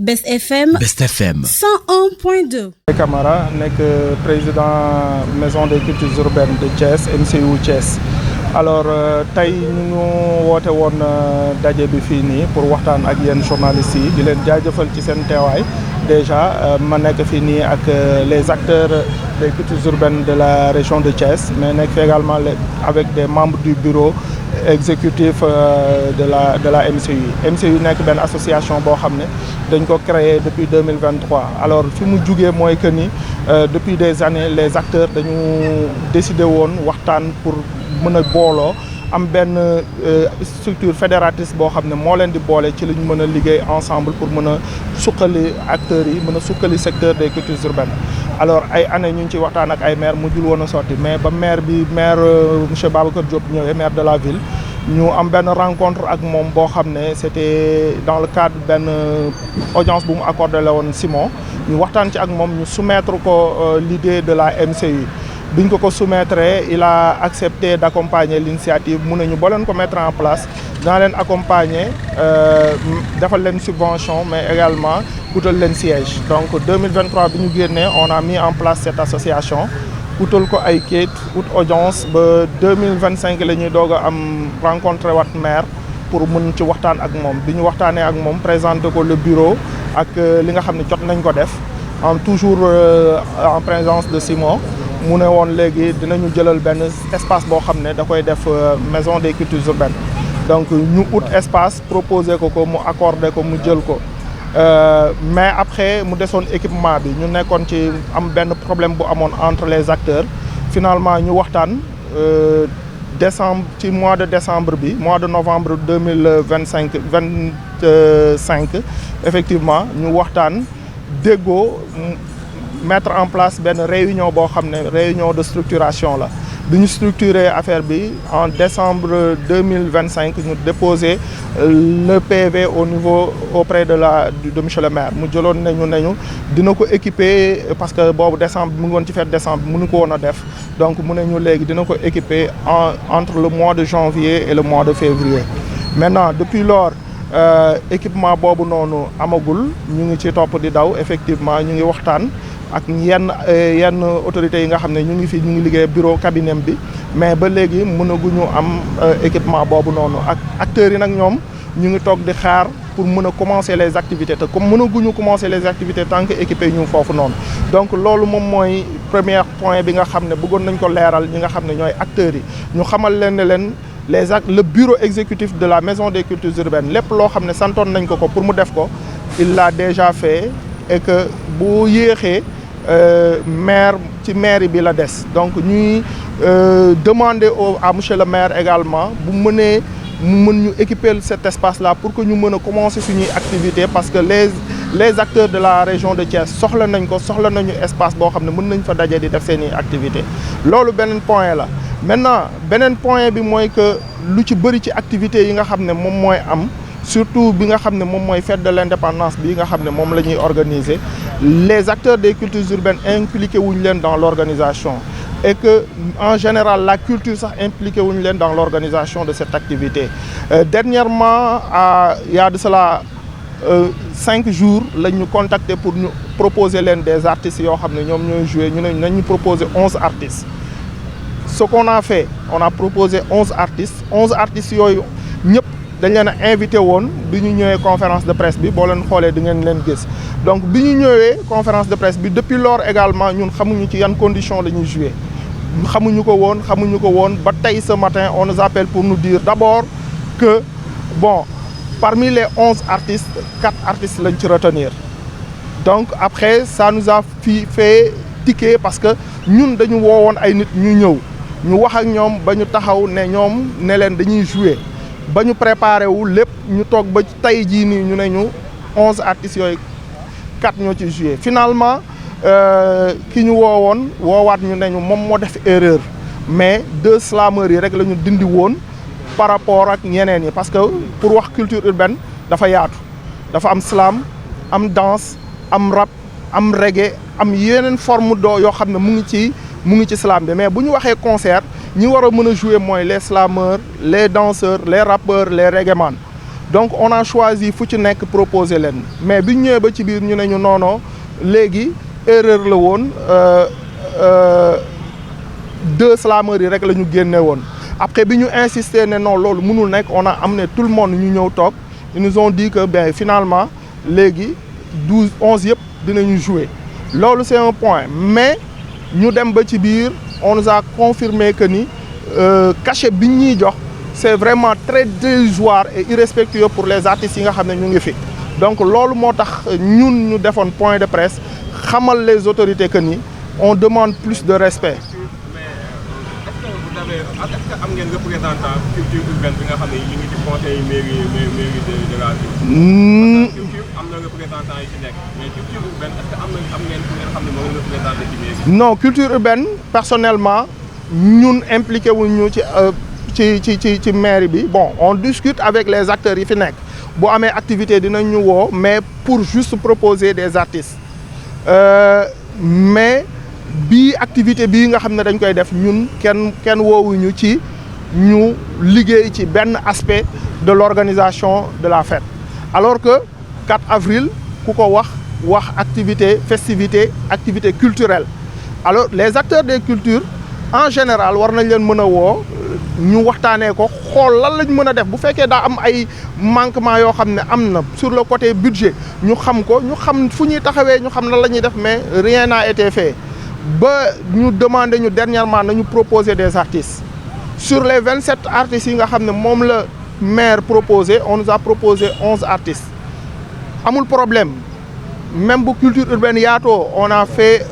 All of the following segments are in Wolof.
Best FM. Best FM. 101.2. Camara nekk président maison des cultures urbaines de Thiès MCU Thiès. Alors tey ñu woote woon daje bi fii nii pour waxtaan ak yéen journalistes yi di leen jaajëfal ci seen teewaay déjà ma nekk fii nii ak les acteurs des cultures urbaines de la région de Thiès mais nekk fi également avec des membres du bureau exécutif de la MCU. MCU nekk benn association boo xam ne dañ ko créé depuis 2023 alors fi mu jugee mooy que ni depuis des années les acteurs dañu décidé woon waxtaan pour mën a booloo am benn structure fédératrice boo xam ne moo leen di boole ci li ñu mën a liggéey ensemble pour mën a suqali acteurs yi mën a suqali secteur des cultures urbaines. alors ay années ñu ngi ci waxtaan ak ay maire mujjul woon a sotti mais ba maire monsieur Babacar Diop ñëwee maire de la ville ñu am benn rencontre ak moom boo xam ne c'était dans le cadre benn audience bu mu accordé la woon Simon ñu waxtaan ci ak moom ñu soumettre ko l'idée de la MCU. biñ ko soumettre il a accepté d'accompagner l'initiative mu ne ñu boo leen ko mettre en place dina leen accompagner defal leen subvention mais également utal leen siège donc 2023 bi ñu génnee on a mis en place cette association utal ko ay kayit ut audience ba 2025 la ñuy doog a am rencontré wat maire pour mën ci waxtaan ak moom bi ñu waxtaanee ak moom présenter ko le bureau ak li nga xam ne jot nañ ko def toujours en présence de Simon mu ne woon léegi dinañu jëlal benn espace boo xam ne da koy def maison des cultures urbaines donc ñu ut espace proposé ko mu accordé ko mu jël ko mais après mu desoon équipement bi ñu nekkoon ci am benn problème bu amoon entre les acteurs finalement ñu waxtaan ci mois de décembre bi mois de novembre 2025 effectivement ñu waxtaan déggoo mettre en place benn réunion boo xam ne réunion de structuration la bi ñu structurer affaire bi en décembre 2025 ñu déposer le PV au niveau auprès de monsieur le maire mu jëloon nañu dina ko équiper parce que boobu décembre mu ngi woon ci fête décembre mënu ko woon a def donc mu ne ñu léegi dina ko équiper entre le mois de janvier et le mois de février. Maintenant depuis lors équipement boobu noonu amagul ñu ngi ci topp di daw effectivement ñu ngi waxtaan ak yenn autorités yi nga xam ne ñu ngi liggéey bureau cabinet bi mais ba léegi mënaguñu am équipement boobu noonu ak acteurs yi nag ñoom ñu ngi toog di xaar pour mën a commencer les activités te comme mënaguñu commencer les activités tant que équipé ñu foofu noonu donc loolu moom mooy premier point bi nga xam ne bëggoon nañ ko leeral ñi nga xam ne ñooy acteurs yi ñu xamal leen ne leen le bureau exécutif de la maison des cultures urbaines lépp loo xam ne santoon nañ ko pour mu def ko il l'a déjà fait et que bu yéexee maire ci mairie bi la des donc ñuy demander à monsieur le maire également bu mënee mu mën ñu équiper cet espace là pour que ñu mën a commencer suñuy activité parce que les acteurs de la région de Thiès soxla nañu espace boo xam ne mën nañ fa daje di def seeni activité loolu beneen point la maintenant beneen point bi mooy que lu ci bëri ci activités yi nga xam ne moom mooy am surtout bi nga xam ne moom mooy fête de l'indépendance bi nga xam ne moom la ñuy organiser les acteurs des cultures urbaines impliqués wuñu leen dans l'organisation et que en général la culture sax impliqué wuñu leen dans l'organisation de cette activité dernièrement il y a de cela 5 jours lañ ñu contacté pour ñu proposer leen des artistes yoo xam ne ñoom ñooy jouer ñu ne nañu proposer 11 artistes ce qu'on a fait on a proposé 11 artistes yooyu ñëpp dañ leen a invité woon bi ñu ñëwee conférence de presse bi boo leen xoolee di ngeen leen gis donc bi ñu ñëwee conférence de presse bi depuis lors également ñun xamuñu ci yan conditions la ñuy jouer xamuñu ko woon ba tey ce matin on nous appelle pour nous dire d'abord que bon parmi les 11 artistes 4 artistes lañ ci retenir donc après ça nous a fait tiquer parce que ñun dañu woowoon ay nit ñu ñëw ñu wax ak ñoom ba ñu taxaw ne ñoom ne leen dañuy jouer ba ñu préparé wu lépp ñu toog ba tey jii nii ñu ne ñu 11 artistes yooyu 4 ñoo ci joué finalement ki ñu woowaat ñu ne ñu moom moo def erreur mais 2 slameurs yi rek la ñu dindi woon par rapport ak ñeneen yi parce que pour wax culture urbaine dafa yaatu dafa am slam am danse am rap am reggae am yeneen forme yoo xam ne mu ngi ci slam bi mais bu ñu waxee concert ñi war a mën a jouer mooy les slameurs les danseurs les rappeurs les reggaeman donc on a choisi fu ci nekk proposer leen mais bi ñu ñëwee ba ci biir ñu ne ñu non léegi erreur la woon 2 slameurs yi rek la ñu génne woon. Après bi ñu insister ne non loolu mënul nekk on a amené tout le monde ñu ñëw toog ils nous ont dit que ben finalement léegi 11 yëpp dinañu jouer loolu c'est un point mais ñu dem ba ci biir on nous a confirmé que ni cachet bi ñuy jox c'est vraiment très dérisoire et irrespectueux pour les artistes yi nga xam ne ñu ngi fi donc loolu moo tax ñun ñu defoon point de presse xamal les autorités que ni on demande plus de respect. est-ce que am ngeen représentant culture urbaine bi nga xam ne ñu ngi ci conseil mairie de la ville. culture am na représentant yi ci nekk mais culture urbaine est-ce que am ngeen ku ngeen xam ne moo ngi représenté ci mairie. non culture urbaine personnellement ñun impliqué wuñu ci mairie bi bon on discute avec les acteurs yi fi nekk bu amee activité dinañ ñu woo mais pour juste proposer des artistes mais. bii activité bii nga xam ne dañ koy def ñun kenn woowuñu ci ñu liggéey ci benn aspect de l'organisation de la fête alors que 4 avril ku ko wax activité festivité activité culturelle alors les acteurs des cultures en général war nañ leen mën a woo ñu waxtaanee ko xool lan lañ mën a def bu fekkee daa am ay manquement yoo xam ne am na sur le côté budget ñu xam ko ñu xam fu ñuy taxawee ñu xam lan la ñuy def mais rien n'a été fait ba ñu demandé ñu dernièrement nañu proposer des artistes sur les 27 artistes yi nga xam ne moom la maire proposé on nous a proposé 11 artistes amul problème même bu culture urbaine yaatoo on a fait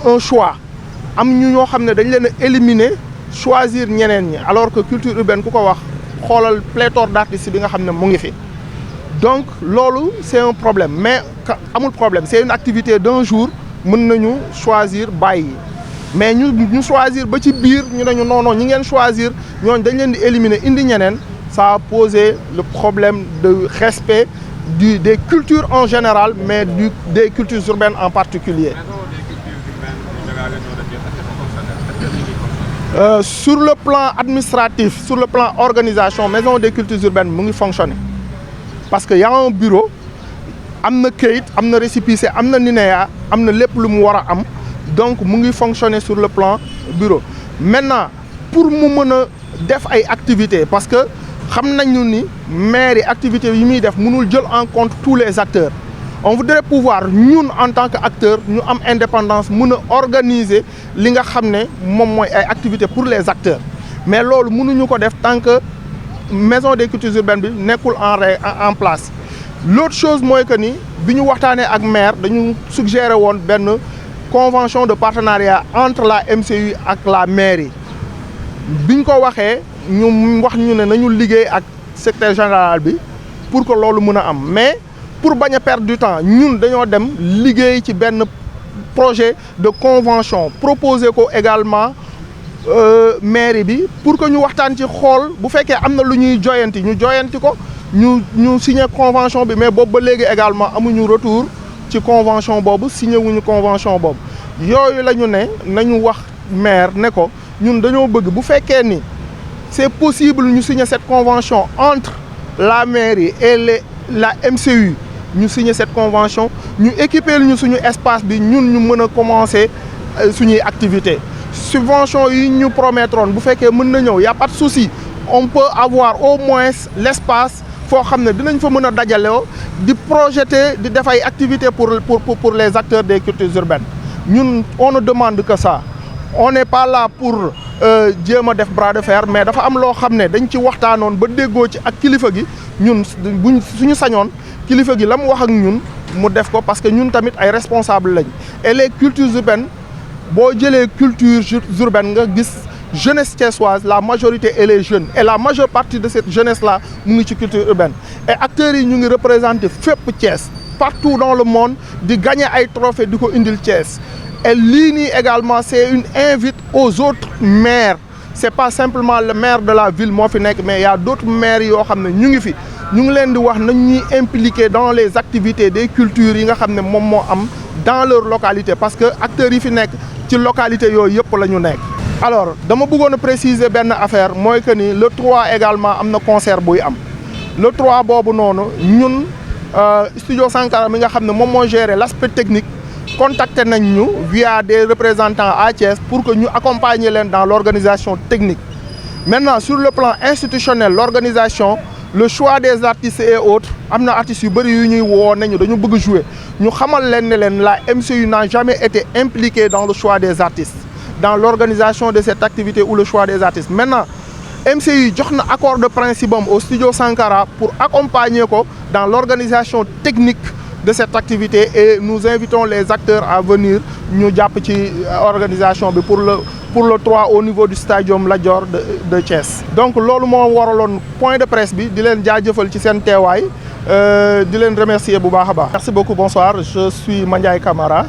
un choix am ñu ñoo xam ne dañ leen a éliminer choisir ñeneen ñi alors que culture urbaine ku ko wax xoolal pléthore d'artistes bi nga xam ne mu ngi fi donc loolu c'est un problème mais amul problème c'est une activité d'un jour mën nañu choisir bàyyi mais ñu choisir ba ci biir ñu ne ñu non ñi ngeen choisir ñooñu dañ leen di éliminer indi ñeneen ça a posé le problème de respect des cultures en général mais des cultures urbaines en particulier. Sur le plan administratif sur le plan organisation maison des cultures urbaines mu ngi fonctionner parce que y a un bureau. am na kayit am na récépissé am na NINEA am na lépp lu mu war a am donc mu ngi fonctionner sur le plan bureau maintenant pour mu mën a def ay activités parce que xam nañu ni maire yi activités yi muy def mënul jël en compte tous les acteurs on voudrait pouvoir ñun en tant que acteur ñu am indépendance mën a organiser li nga xam ne moom mooy ay activités pour les acteurs mais loolu mënuñu ko def tant que maison des cultures urbaines bi nekkul en place. L'autre chose mooy que ni bi ñu waxtaanee ak maire dañu suggéré woon benn convention de partenariat entre la MCU ak la mairie bi ñu ko waxee ñu wax ñu ne nañu liggéey ak secrétaire général bi pour que loolu mën a am mais pour bañ a perdre du temps ñun dañoo dem liggéey ci benn projet de convention proposé ko également mairie bi pour que ñu waxtaan ci xool bu fekkee am na lu ñuy joyanti ñu joyanti ko. ñu signé convention bi mais boobu ba léegi également amuñu retour ci convention boobu signé wuñu convention boobu yooyu la ñu ne nañu wax maire ne ko ñun dañoo bëgg bu fekkee ni c'est possible ñu signer cette convention entre la mairie et la MCU ñu signer cette convention ñu équiper ñu suñu espace bi ñun ñu mën a commencer suñuy activité subvention yi ñu promettroon bu fekkee mën na ñëw y a pas de souci on peut avoir au moins l'espace foo xam ne dinañ fa mën a dajaloo di projeter di def ay activités pour les acteurs des cultures urbaines ñun on ne demande que ça on n'est pas là pour jéem a def bras de fer mais dafa am loo xam ne dañ ci waxtaanoon ba déggoo ci ak kilifa gi ñun suñu sañoon kilifa gi la mu wax ak ñun mu def ko parce que ñun tamit ay responsables lañ et les cultures urbaines boo jëlee culture urbaine nga gis jeunesse thiessoise la majorité et les jeunes et la majeure partie de cette jeunesse là mu ngi ci culture urbaine et acteurs yi ñu ngi représenter fépp Thiès partout dans le monde di gagner ay trophées di ko indil Thiès et lii nii également c'est une invite aux autres maires c'est pas simplement le maire de la ville moo fi nekk mais il y a d'autres maires yoo xam ne ñu ngi fi ñu ngi leen di wax nañ ñuy impliquer dans les activités des cultures yi nga xam ne moom moo am dans leur localité parce que acteurs yi fi nekk ci localité yooyu yëpp la ñu nekk. alors dama bëggoon a préciser benn affaire mooy que ni le 3 également am na concert buy am le 3 boobu noonu ñun studio Sankara mi nga xam ne moom moo gérer l'aspect technique contacté nañ ñu via des représentants à Thiès pour que ñu accompagner leen dans l'organisation technique. Maintenant sur le plan institutionnel, l'organisation, le choix des artistes et autres, am na artistes yu bëri yu ñuy woo nañu dañu bëgg jouer ñu xamal leen ne leen la MCU n'a jamais été impliquée dans le choix des artistes, dans l'organisation de cette activité ou le choix des artistes. Maintenant MCU jox na accord de principe am au studio Sankara pour accompagner ko dans l'organisation technique de cette activité et nous invitons les acteurs à venir ñu jàpp ci organisation bi pour le 3 au niveau du stadium Lat Dior de Thiès. Donc loolu moo waraloon point de presse bi di leen jaajëfal ci seen teewaay di leen remercier bu baax a baax. Merci beaucoup, bonsoir, je suis Mandiaye Camara.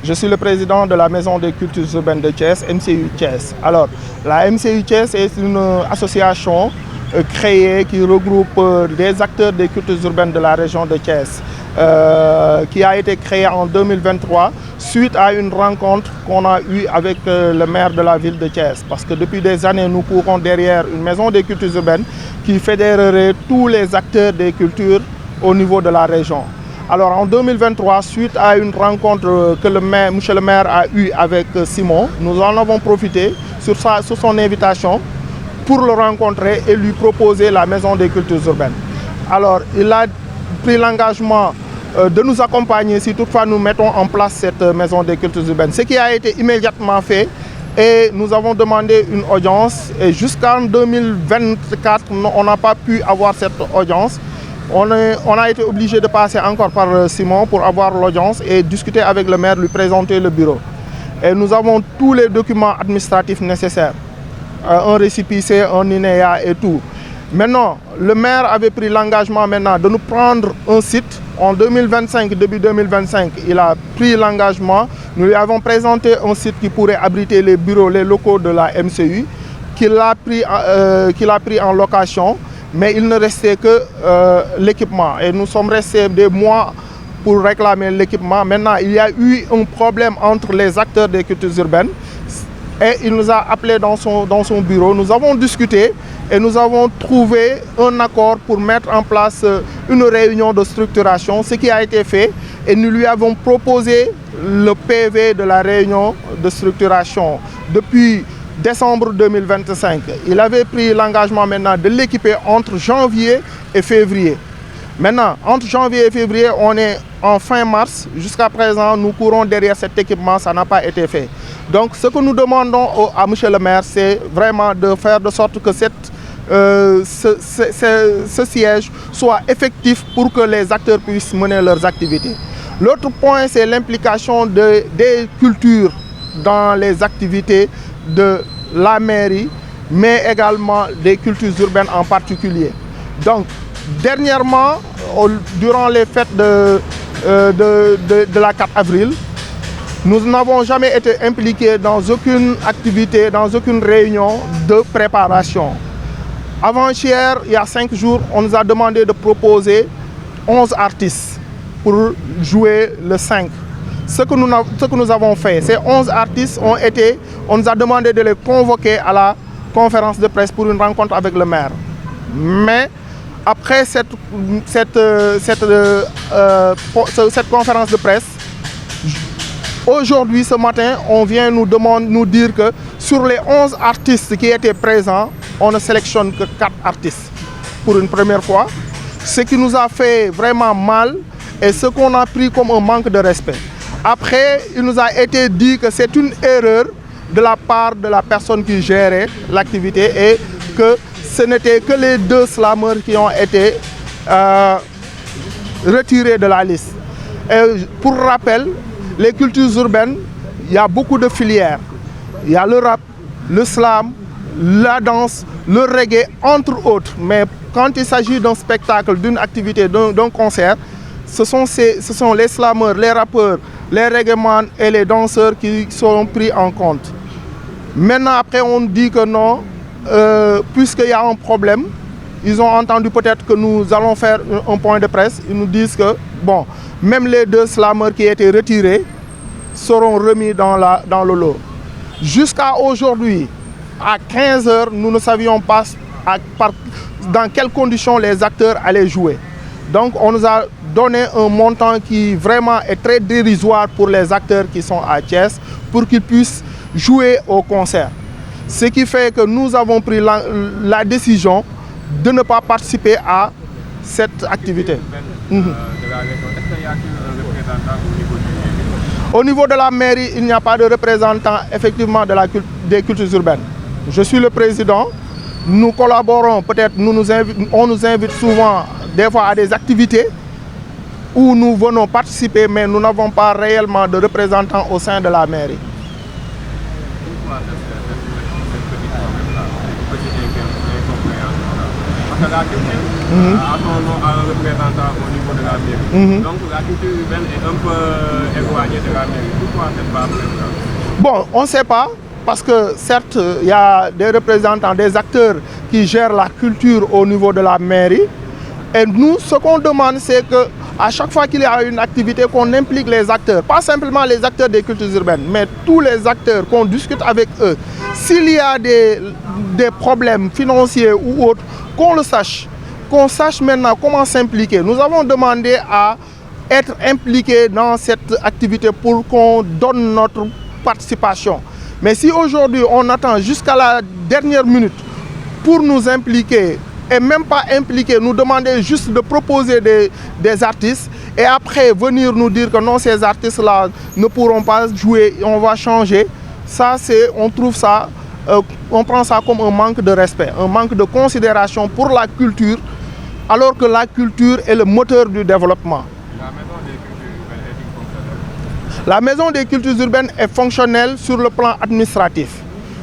Je suis le président de la Maison des Cultures Urbaines de Thiès, MCU Thiès. Alors, la MCU Thiès est une association créée qui regroupe des acteurs des cultures urbaines de la région de Thiès, qui a été créée en 2023 suite à une rencontre qu'on a eue avec le maire de la ville de Thiès. Parce que depuis des années, nous courons derrière une Maison des Cultures Urbaines qui fédérerait tous les acteurs des cultures au niveau de la région. Alors en 2023, suite à une rencontre que monsieur le maire a eue avec Simon, nous en avons profité sur son invitation pour le rencontrer et lui proposer la Maison des Cultures Urbaines. Alors il a pris l'engagement de nous accompagner si toutefois nous mettons en place cette Maison des Cultures Urbaines. Ce qui a été immédiatement fait et nous avons demandé une audience et jusqu'en 2024, on n'a pas pu avoir cette audience. On a été obligé de passer encore par Simon pour avoir l'audience et discuter avec le maire, lui présenter le bureau. Et nous avons tous les documents administratifs nécessaires, un récépissé, un INEA et tout. Maintenant, le maire avait pris l'engagement maintenant de nous prendre un site. En 2025, début 2025, il a pris l'engagement. Nous lui avons présenté un site qui pourrait abriter les bureaux, les locaux de la MCU, qu'il a pris en location. Mais il ne restait que l'équipement. Et nous sommes restés des mois pour réclamer l'équipement. Maintenant, il y a eu un problème entre les acteurs des cultures urbaines. Et il nous a appelés dans son bureau. Nous avons discuté et nous avons trouvé un accord pour mettre en place une réunion de structuration, ce qui a été fait. Et nous lui avons proposé le PV de la réunion de structuration depuis décembre 2025. Il avait pris l'engagement maintenant de l'équiper entre janvier et février. Maintenant, entre janvier et février, on est en fin mars. Jusqu'à présent, nous courons derrière cet équipement, ça n'a pas été fait. Donc, ce que nous demandons à monsieur le maire, c'est vraiment de faire de sorte que ce siège soit effectif pour que les acteurs puissent mener leurs activités. L'autre point, c'est l'implication des cultures dans les activités de la mairie, mais également des cultures urbaines en particulier. Donc, dernièrement, durant les fêtes de la 4 avril, nous n'avons jamais été impliqués dans aucune activité, dans aucune réunion de préparation. Avant-hier, il y a 5 jours, on nous a demandé de proposer 11 artistes pour jouer le 5. Ce que nous avons fait, ces 11 artistes on nous a demandé de les convoquer à la conférence de presse pour une rencontre avec le maire. Mais après cette conférence de presse, aujourd'hui, ce matin, on vient nous dire que sur les 11 artistes qui étaient présents, on ne sélectionne que 4 artistes pour une première fois. Ce qui nous a fait vraiment mal et ce qu'on a pris comme un manque de respect. Après, il nous a été dit que c'est une erreur de la part de la personne qui gérait l'activité et que ce n'était que les 2 slameurs qui ont été retirés de la liste. Et pour rappel, les cultures urbaines, il y a beaucoup de filières. Il y a le rap, le slam, la danse, le reggae, entre autres. Mais quand il s'agit d'un spectacle, d'une activité, d'un concert, ce sont les slameurs, les rappeurs, les reggaeman et les danseurs qui sont pris en compte. Maintenant, après, on dit que non, puisqu'il y a un problème, ils ont entendu peut-être que nous allons faire un point de presse. Ils nous disent que, bon, même les 2 slameurs qui étaient retirés seront remis dans le lot. Jusqu'à aujourd'hui, à 15 h, nous ne savions pas dans quelles conditions les acteurs allaient jouer. Donc on nous a donné un montant qui vraiment est très dérisoire pour les acteurs qui sont à Thiès pour qu'ils puissent jouer au concert. Ce qui fait que nous avons pris la décision de ne pas participer à cette activité. Au niveau de la mairie, il n'y a pas de représentant effectivement des cultures urbaines. Je suis le président. Nous collaborons, peut-être on nous invite souvent des fois à des activités où nous venons participer, mais nous n'avons pas réellement de représentants au sein de la mairie. Parce que la culture a son nom à un représentant au niveau de la mairie. Donc la culture urbaine est un peu éloignée de la mairie. Pourquoi cette pas présente? Bon, on ne sait pas, parce que certes, il y a des représentants, des acteurs qui gèrent la culture au niveau de la mairie. Et nous, ce qu'on demande, c'est qu'à chaque fois qu'il y a une activité, qu'on implique les acteurs. Pas simplement les acteurs des cultures urbaines, mais tous les acteurs, qu'on discute avec eux. S'il y a des problèmes financiers ou autres, qu'on le sache. Qu'on sache maintenant comment s'impliquer. Nous avons demandé à être impliqués dans cette activité pour qu'on donne notre participation. Mais si aujourd'hui on attend jusqu'à la dernière minute pour nous impliquer, et même pas impliquer, nous demander juste de proposer des artistes et après venir nous dire que non, ces artistes-là ne pourront pas jouer, on va changer, ça on trouve ça, on prend ça comme un manque de respect, un manque de considération pour la culture, alors que la culture est le moteur du développement. La Maison des cultures urbaines est fonctionnelle sur le plan administratif.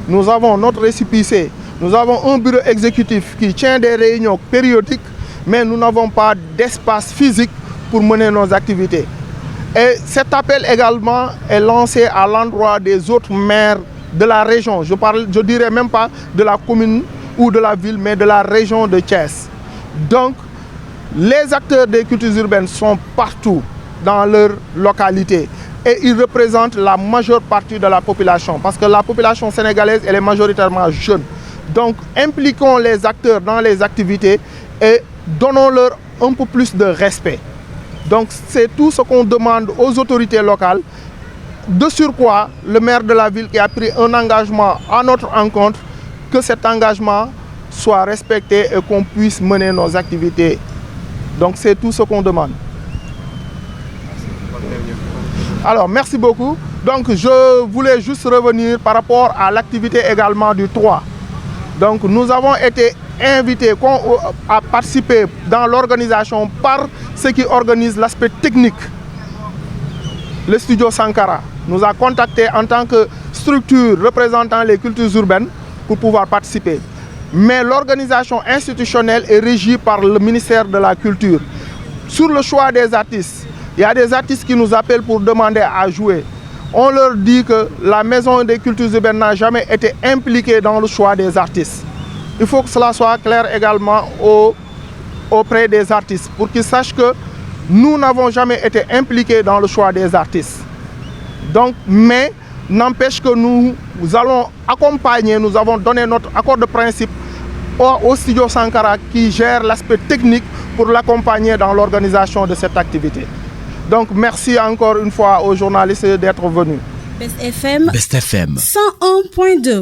Nous avons notre récépissé, nous avons un bureau exécutif qui tient des réunions périodiques, mais nous n'avons pas d'espace physique pour mener nos activités. Et cet appel également est lancé à l'endroit des autres maires de la région. Je dirais même pas de la commune ou de la ville, mais de la région de Thiès. Donc, les acteurs des cultures urbaines sont partout dans leur localité. Et ils représentent la majeure partie de la population, parce que la population sénégalaise, elle est majoritairement jeune. Donc, impliquons les acteurs dans les activités et donnons-leur un peu plus de respect. Donc, c'est tout ce qu'on demande aux autorités locales. De surcroît, le maire de la ville qui a pris un engagement à notre encontre, que cet engagement soit respecté et qu'on puisse mener nos activités. Donc, c'est tout ce qu'on demande. Alors, merci beaucoup. Donc, je voulais juste revenir par rapport à l'activité également du 3. Donc, nous avons été invités à participer dans l'organisation par ceux qui organisent l'aspect technique. Le studio Sankara nous a contactés en tant que structure représentant les cultures urbaines pour pouvoir participer. Mais l'organisation institutionnelle est régie par le ministère de la Culture. Sur le choix des artistes, il y a des artistes qui nous appellent pour demander à jouer. On leur dit que la Maison des cultures urbaines n'a jamais été impliquée dans le choix des artistes. Il faut que cela soit clair également auprès des artistes pour qu'ils sachent que nous n'avons jamais été impliqués dans le choix des artistes. Donc, mais n'empêche que nous allons accompagner, nous avons donné notre accord de principe au studio Sankara qui gère l'aspect technique pour l'accompagner dans l'organisation de cette activité. Donc merci encore une fois aux journalistes d'être venus. Best FM 101.2